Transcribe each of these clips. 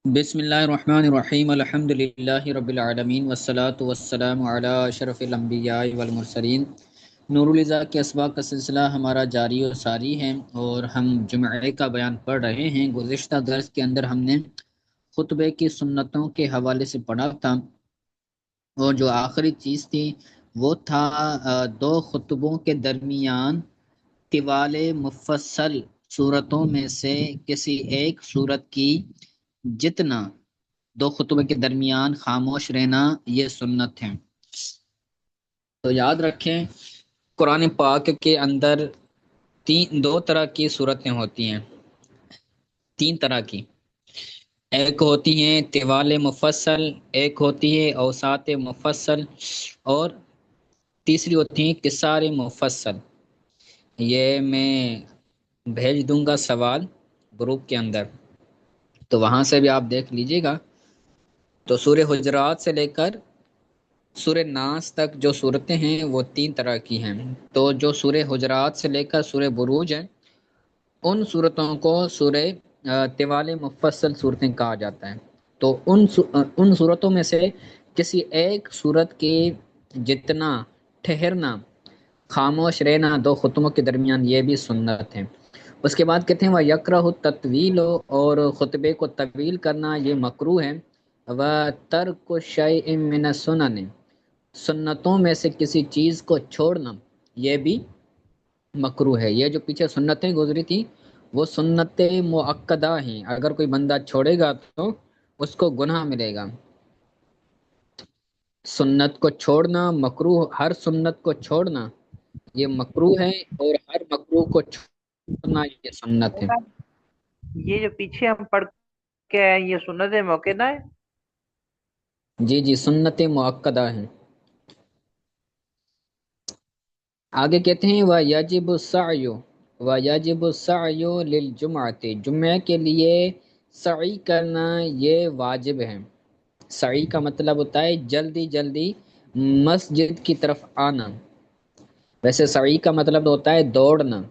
بسم اللہ الرحمن الرحیم الحمد للہ رب العالمین والصلاة والسلام علی اشرف الانبیاء والمرسلین۔ نور الہدیٰ کے اسباق کا سلسلہ ہمارا جاری و ساری ہے اور ہم جمعے کا بیان پڑھ رہے ہیں۔ گزشتہ درس کے اندر ہم نے خطبے کی سنتوں کے حوالے سے پڑھا تھا، اور جو آخری چیز تھی وہ تھا دو خطبوں کے درمیان طوال مفصل صورتوں میں سے کسی ایک صورت کی جتنا دو خطبے کے درمیان خاموش رہنا یہ سنت ہے۔ تو یاد رکھیں، قرآن پاک کے اندر دو طرح کی صورتیں ہوتی ہیں، تین طرح کی۔ ایک ہوتی ہیں طوال مفصل، ایک ہوتی ہے اوساط مفصل، اور تیسری ہوتی ہیں قصار مفصل۔ یہ میں بھیج دوں گا سوال گروپ کے اندر، تو وہاں سے بھی آپ دیکھ لیجئے گا۔ تو سورہ حجرات سے لے کر سورہ ناس تک جو صورتیں ہیں وہ تین طرح کی ہیں۔ تو جو سورہ حجرات سے لے کر سورہ بروج ہے، ان صورتوں کو سورہ طوال مفصل صورتیں کہا جاتا ہے۔ تو ان صورتوں میں سے کسی ایک صورت کی جتنا ٹھہرنا، خاموش رہنا دو خطبوں کے درمیان، یہ بھی سنت ہے۔ اس کے بعد کہتے ہیں وہ یکرہ تطویل، اور خطبے کو طویل کرنا یہ مکروہ ہے۔ و ترک شیء من السنن، سنتوں میں سے کسی چیز کو چھوڑنا یہ بھی مکروہ ہے۔ یہ جو پیچھے سنتیں گزری تھی وہ سنت مؤکدہ ہیں، اگر کوئی بندہ چھوڑے گا تو اس کو گناہ ملے گا۔ سنت کو چھوڑنا مکروہ، ہر سنت کو چھوڑنا یہ مکروہ ہے، اور ہر مکروہ کو چھوڑنا یہ سنت ہے۔ یہ جو پیچھے ہم پڑھ کے آئے یہ سنت موقع ہے۔ جی جی، سنت مؤکدہ ہیں۔ آگے کہتے ہیں وَيَجِبُ السَّعْيُ وَيَجِبُ السَّعْيُ لِلْجُمْعَةِ، جمعے کے لیے سعی کرنا یہ واجب ہے۔ سعی کا مطلب ہوتا ہے جلدی جلدی مسجد کی طرف آنا، ویسے سعی کا مطلب ہوتا ہے دوڑنا۔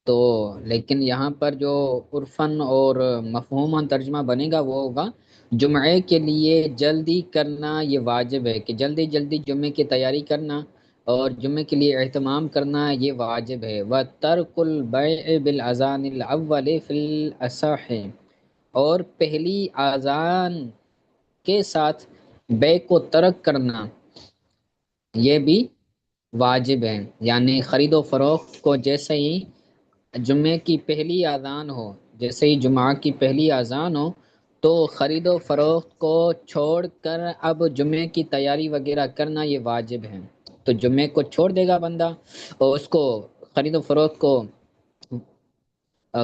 تو لیکن یہاں پر جو عرفاً اور مفہوماً ترجمہ بنے گا وہ ہوگا جمعے کے لیے جلدی کرنا یہ واجب ہے، کہ جلدی جلدی جمعے کی تیاری کرنا اور جمعے کے لیے اہتمام کرنا یہ واجب ہے۔ وَتَرْكُ الْبَيْعِ بِالْأَذَانِ الْأَوَّلِ فِي الْأَصَحِّ، اور پہلی اذان کے ساتھ بے کو ترک کرنا یہ بھی واجب ہے۔ یعنی خرید و فروخت کو جیسے ہی جمعے کی پہلی اذان ہو، جیسے ہی جمعہ کی پہلی اذان ہو تو خرید و فروخت کو چھوڑ کر اب جمعے کی تیاری وغیرہ کرنا یہ واجب ہے۔ تو جمعے کو چھوڑ دے گا بندہ اور اس کو خرید و فروخت کو،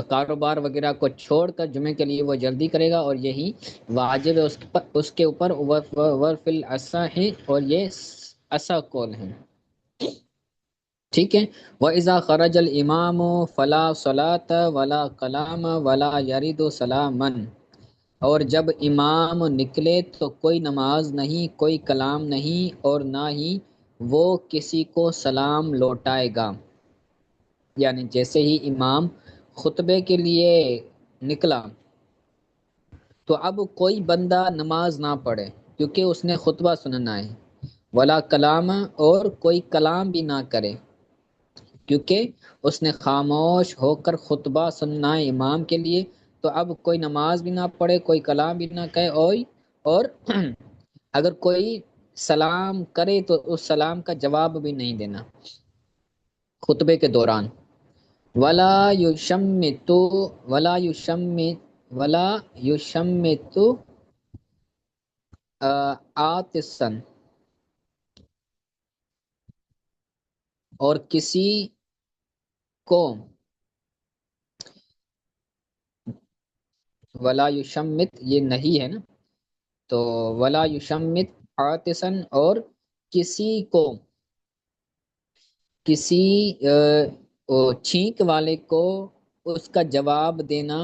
کاروبار وغیرہ کو چھوڑ کر جمعے کے لیے وہ جلدی کرے گا، اور یہی واجب ہے اس کے اوپر۔ ورف الاصح، اور یہ اصح قول ہے، ٹھیک ہے۔ وَإِذَا خَرَجَ الْإِمَامُ فَلَا صَلَاةَ وَلَا كَلَامَ وَلَا يَرِدُ سَلَامًا، اور جب امام نکلے تو کوئی نماز نہیں، کوئی کلام نہیں، اور نہ ہی وہ کسی کو سلام لوٹائے گا۔ یعنی جیسے ہی امام خطبے کے لیے نکلا تو اب کوئی بندہ نماز نہ پڑھے، کیونکہ اس نے خطبہ سننا ہے۔ ولا کلام، اور کوئی کلام بھی نہ کرے، کیونکہ اس نے خاموش ہو کر خطبہ سننا ہے امام کے لیے۔ تو اب کوئی نماز بھی نہ پڑھے، کوئی کلام بھی نہ کہے، اور اگر کوئی سلام کرے تو اس سلام کا جواب بھی نہیں دینا خطبے کے دوران۔ ولا یشمت ولا یشمت ولا یشمت آتسن، اور کسی کو ولا یشمت یہ نہیں ہے نا، تو ولا یشمت آتسن، اور کسی کو، کسی چھینک والے کو اس کا جواب دینا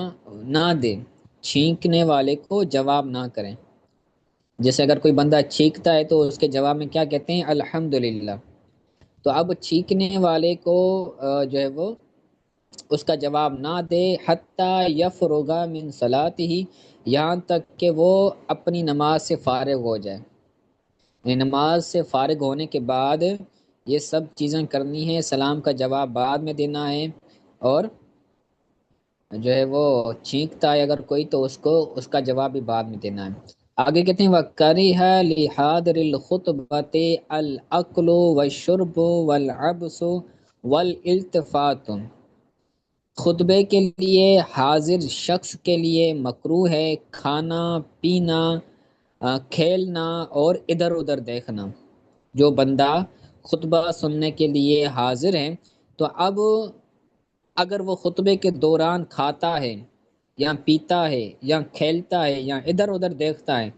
نہ دے، چھینکنے والے کو جواب نہ کریں۔ جیسے اگر کوئی بندہ چھینکتا ہے تو اس کے جواب میں کیا کہتے ہیں؟ الحمدللہ۔ تو اب چھینکنے والے کو جو ہے وہ اس کا جواب نہ دے، حتی یفرغ من صلاتہ، یہاں تک کہ وہ اپنی نماز سے فارغ ہو جائے. یعنی نماز سے فارغ ہونے کے بعد یہ سب چیزیں کرنی ہے، سلام کا جواب بعد میں دینا ہے، اور جو ہے وہ چھینکتا ہے اگر کوئی تو اس کو اس کا جواب بھی بعد میں دینا ہے. آگے کہتے ہیں وَكَرِهَ لِحَاضِرِ الْخُطْبَةِ الْأَكْلُ وَالشُّرْبُ وَالْعَبْسُ وَالْالْتِفَاتُ، خطبے کے لیے حاضر شخص کے لیے مکروہ ہے کھانا پینا، کھیلنا اور ادھر ادھر دیکھنا. جو بندہ خطبہ سننے کے لیے حاضر ہے تو اب اگر وہ خطبے کے دوران کھاتا ہے یا پیتا ہے یا کھیلتا ہے یا ادھر ادھر دیکھتا ہے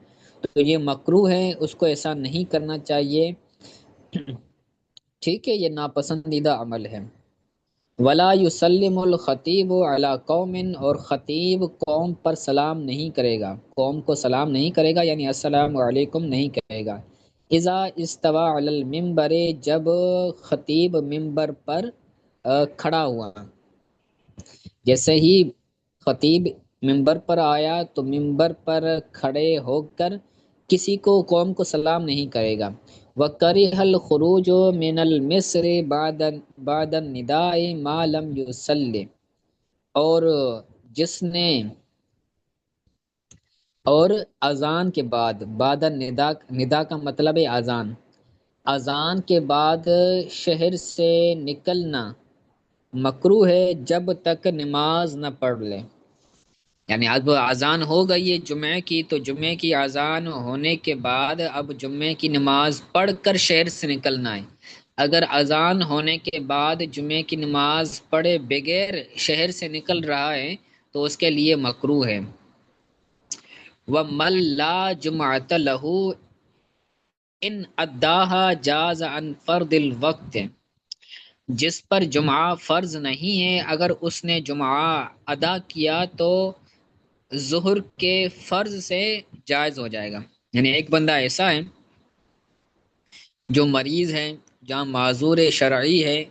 تو یہ مکروہ ہے، اس کو ایسا نہیں کرنا چاہیے. ٹھیک ہے، یہ ناپسندیدہ عمل ہے. ولا یسلم الخطیب علی قوم، اور خطیب قوم پر سلام نہیں کرے گا، قوم کو سلام نہیں کرے گا، یعنی السلام علیکم نہیں کہے گا. اذا استوى علی المنبر، جب خطیب منبر پر کھڑا ہوا. جیسے ہی خطیب منبر پر آیا تو منبر پر کھڑے ہو کر کسی کو قوم کو سلام نہیں کرے گا. وَكَرِهَ الْخُرُوجُ مِنَ الْمِصْرِ بَعْدَ النِّدَاءِ مَا لَمْ يُصَلِّ، اور جس نے اور اذان کے بعد، بعد ندا کا مطلب ہے اذان، اذان کے بعد شہر سے نکلنا مکروہ ہے جب تک نماز نہ پڑھ لے. یعنی اب اذان ہو گئی ہے جمعے کی، تو جمعے کی اذان ہونے کے بعد اب جمعے کی نماز پڑھ کر شہر سے نکلنا ہے. اگر اذان ہونے کے بعد جمعے کی نماز پڑھے بغیر شہر سے نکل رہا ہے تو اس کے لیے مکروہ ہے. وَمَن لَا جُمْعَةَ لَهُ إِنْ أَدَّاهَا جَازَ عَنْ فَرْضِ الْوَقْتِ، جس پر جمعہ فرض نہیں ہے اگر اس نے جمعہ ادا کیا تو ظہر کے فرض سے جائز ہو جائے گا. یعنی ایک بندہ ایسا ہے جو مریض ہے، جہاں معذور شرعی ہے،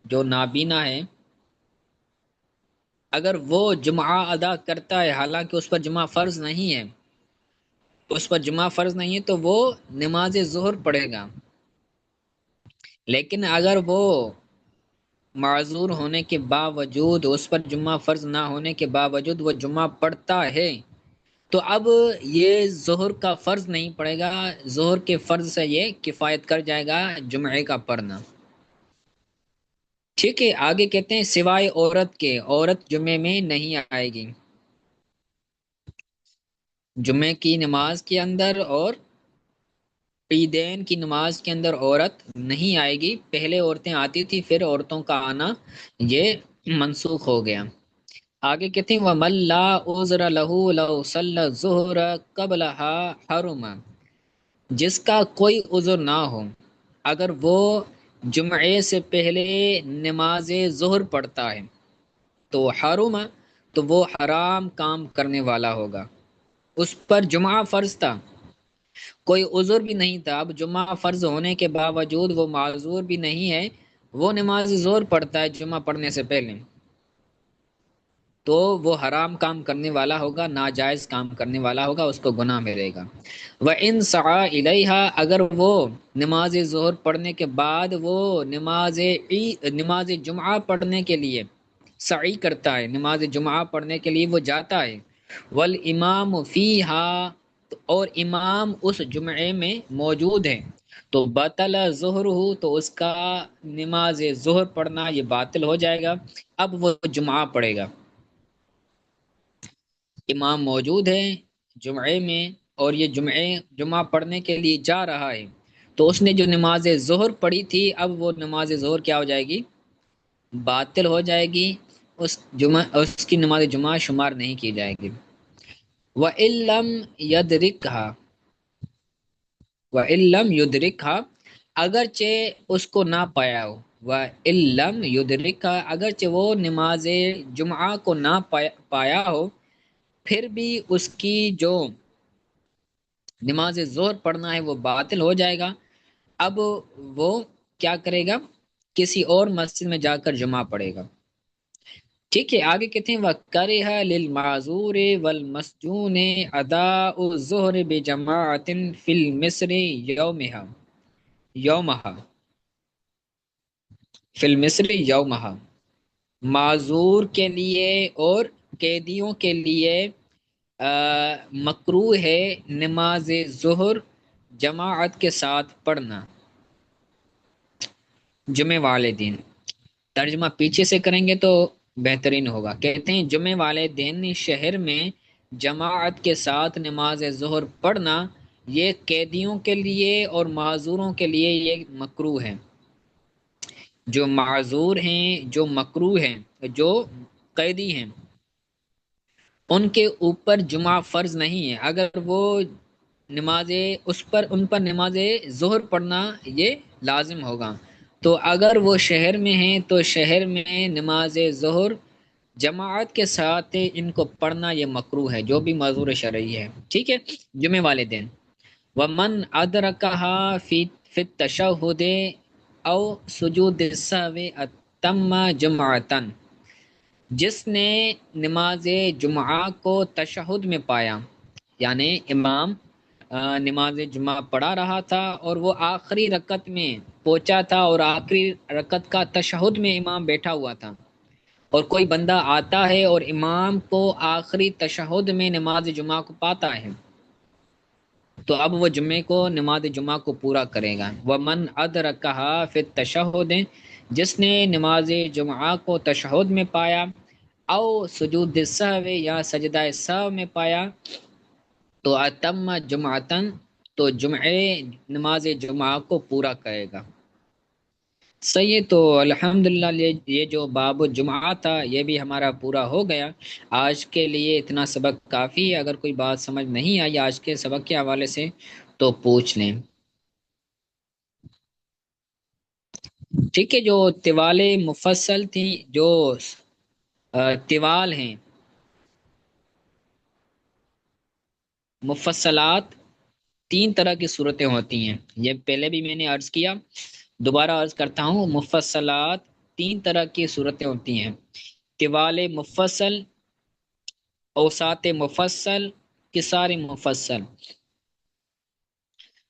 جو نابینا ہے، اگر وہ جمعہ ادا کرتا ہے حالانکہ اس پر جمعہ فرض نہیں ہے، اس پر جمعہ فرض نہیں ہے تو وہ نماز ظہر پڑھے گا. لیکن اگر وہ معذور ہونے کے باوجود، اس پر جمعہ فرض نہ ہونے کے باوجود وہ جمعہ پڑھتا ہے تو اب یہ ظہر کا فرض نہیں پڑے گا، ظہر کے فرض سے یہ کفایت کر جائے گا جمعے کا پڑھنا. ٹھیک ہے، آگے کہتے ہیں سوائے عورت کے، عورت جمعے میں نہیں آئے گی. جمعے کی نماز کے اندر اور عیدین کی نماز کے اندر عورت نہیں آئے گی. پہلے عورتیں آتی تھی، پھر عورتوں کا آنا یہ منسوخ ہو گیا. آگے کہتے ہیں وَمَن لَا عُذْرَ لَهُ لَوْ صَلَّى الظُّهْرَ قَبْلَهَا حَرُمَ، جس کا کوئی عذر نہ ہو اگر وہ جمعے سے پہلے نماز ظہر پڑھتا ہے تو حرم، تو وہ حرام کام کرنے والا ہوگا. اس پر جمعہ فرض تھا، کوئی عذر بھی نہیں تھا، اب جمعہ فرض ہونے کے باوجود وہ معذور بھی نہیں ہے، وہ نماز ظہر پڑھتا ہے جمعہ پڑھنے سے پہلے، تو وہ حرام کام کرنے والا ہوگا، ناجائز کام کرنے والا ہوگا، اس کو گناہ ملے گا. وَإِن سَعَى إِلَيْهَا، اگر وہ نماز ظہر پڑھنے کے بعد وہ نماز جمعہ پڑھنے کے لیے سعی کرتا ہے، نماز جمعہ پڑھنے کے لیے وہ جاتا ہے. والامام فیہا، اور امام اس جمعے میں موجود ہے تو بطل ظہر ہو، تو اس کا نماز ظہر پڑھنا یہ باطل ہو جائے گا. اب وہ جمعہ پڑھے گا، امام موجود ہے جمعے میں اور یہ جمعہ پڑھنے کے لیے جا رہا ہے تو اس نے جو نماز ظہر پڑھی تھی اب وہ نماز ظہر کیا ہو جائے گی؟ باطل ہو جائے گی، اس کی نماز جمعہ شمار نہیں کی جائے گی. وَإِن لَّمْ يَدْرِكْهَا، وَإِن لَّمْ يُدْرِكْهَا، اگرچہ اس کو نہ پایا ہو. وَإِن لَّمْ يُدْرِكْهَا، اگرچہ وہ نماز جمعہ کو نہ پایا ہو پھر بھی اس کی جو نماز ظہر پڑھنا ہے وہ باطل ہو جائے گا. اب وہ کیا کرے گا؟ کسی اور مسجد میں جا کر جمعہ پڑھے گا. ٹھیک ہے، آگے کہتے ہیں وَكَرِهَ لِلْمَعْذُورِ وَالْمَسْجُونِ أَدَاءُ الظُّهْرِ بِجَمَاعَةٍ فِي الْمِصْرِ يَوْمَهَا فی المصر یومہا، معذور کے لیے اور قیدیوں کے لیے مکروہ ہے نماز ظہر جماعت کے ساتھ پڑھنا جمعہ والے دن۔ ترجمہ پیچھے سے کریں گے تو بہترین ہوگا۔ کہتے ہیں جمعہ والے دن شہر میں جماعت کے ساتھ نماز ظہر پڑھنا یہ قیدیوں کے لیے اور معذوروں کے لیے یہ مکروہ ہے۔ جو معذور ہیں، جو مکروہ ہیں، جو قیدی ہیں، ان کے اوپر جمعہ فرض نہیں ہے، اگر وہ نماز ان پر نماز ظہر پڑھنا یہ لازم ہوگا۔ تو اگر وہ شہر میں ہیں تو شہر میں نماز ظہر جماعت کے ساتھ ان کو پڑھنا یہ مکروہ ہے، جو بھی معذور شرعی ہے، ٹھیک ہے، جمعے والے دن۔ ومن ادرکها فی التشہد او سجود السہو اتم جمعتن، جس نے نماز جمعہ کو تشہد میں پایا، یعنی امام نماز جمعہ پڑھا رہا تھا اور وہ آخری رکعت میں پہنچا تھا اور آخری رکعت کا تشہد میں امام بیٹھا ہوا تھا، اور کوئی بندہ آتا ہے اور امام کو آخری تشہد میں نماز جمعہ کو پاتا ہے تو اب وہ جمعے کو نماز جمعہ کو پورا کرے گا۔ ومن ادرکها فی التشہد، جس نے نماز جمعہ کو تشہد میں پایا، او سجود السہو یا سجدہ سہو میں پایا، تو اتم جمعتن، تو نماز جمعہ کو پورا کرے گا۔ صحیح ہے، تو الحمدللہ یہ جو باب الجمعہ تھا یہ بھی ہمارا پورا ہو گیا۔ آج کے لیے اتنا سبق کافی ہے، اگر کوئی بات سمجھ نہیں آئی آج کے سبق کے حوالے سے تو پوچھ لیں۔ ٹھیک ہے، جو طوال مفصل تھی، جو طوال ہیں مفصلات، تین طرح کی صورتیں ہوتی ہیں، یہ پہلے بھی میں نے عرض کیا، دوبارہ عرض کرتا ہوں، مفصلات تین طرح کی صورتیں ہوتی ہیں: طوال مفصل، اوساط مفصل، قصار مفصل۔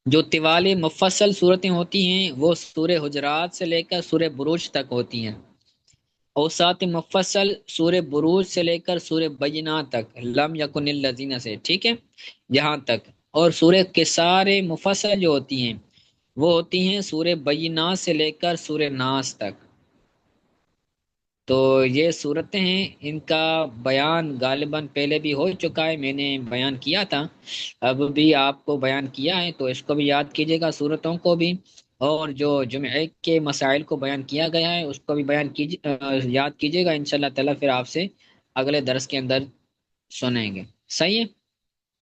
جو طوال مفصل صورتیں ہوتی ہیں وہ سورہ حجرات سے لے کر سورہ بروج تک ہوتی ہیں۔ اوساط مفصل سورہ بروج سے لے کر سورہ بینہ تک، لم یکن الذین سے، ٹھیک ہے، یہاں تک۔ اور سورہ قصار مفصل جو ہوتی ہیں وہ ہوتی ہیں سورہ بینہ سے لے کر سورہ ناس تک۔ تو یہ صورتیں ہیں، ان کا بیان غالباً پہلے بھی ہو چکا ہے، میں نے بیان کیا تھا، اب بھی آپ کو بیان کیا ہے، تو اس کو بھی یاد کیجیے گا، صورتوں کو بھی، اور جو جمعے کے مسائل کو بیان کیا گیا ہے اس کو بھی یاد کیجیے گا، انشاءاللہ تعالیٰ پھر آپ سے اگلے درس کے اندر سنیں گے۔ صحیح ہے۔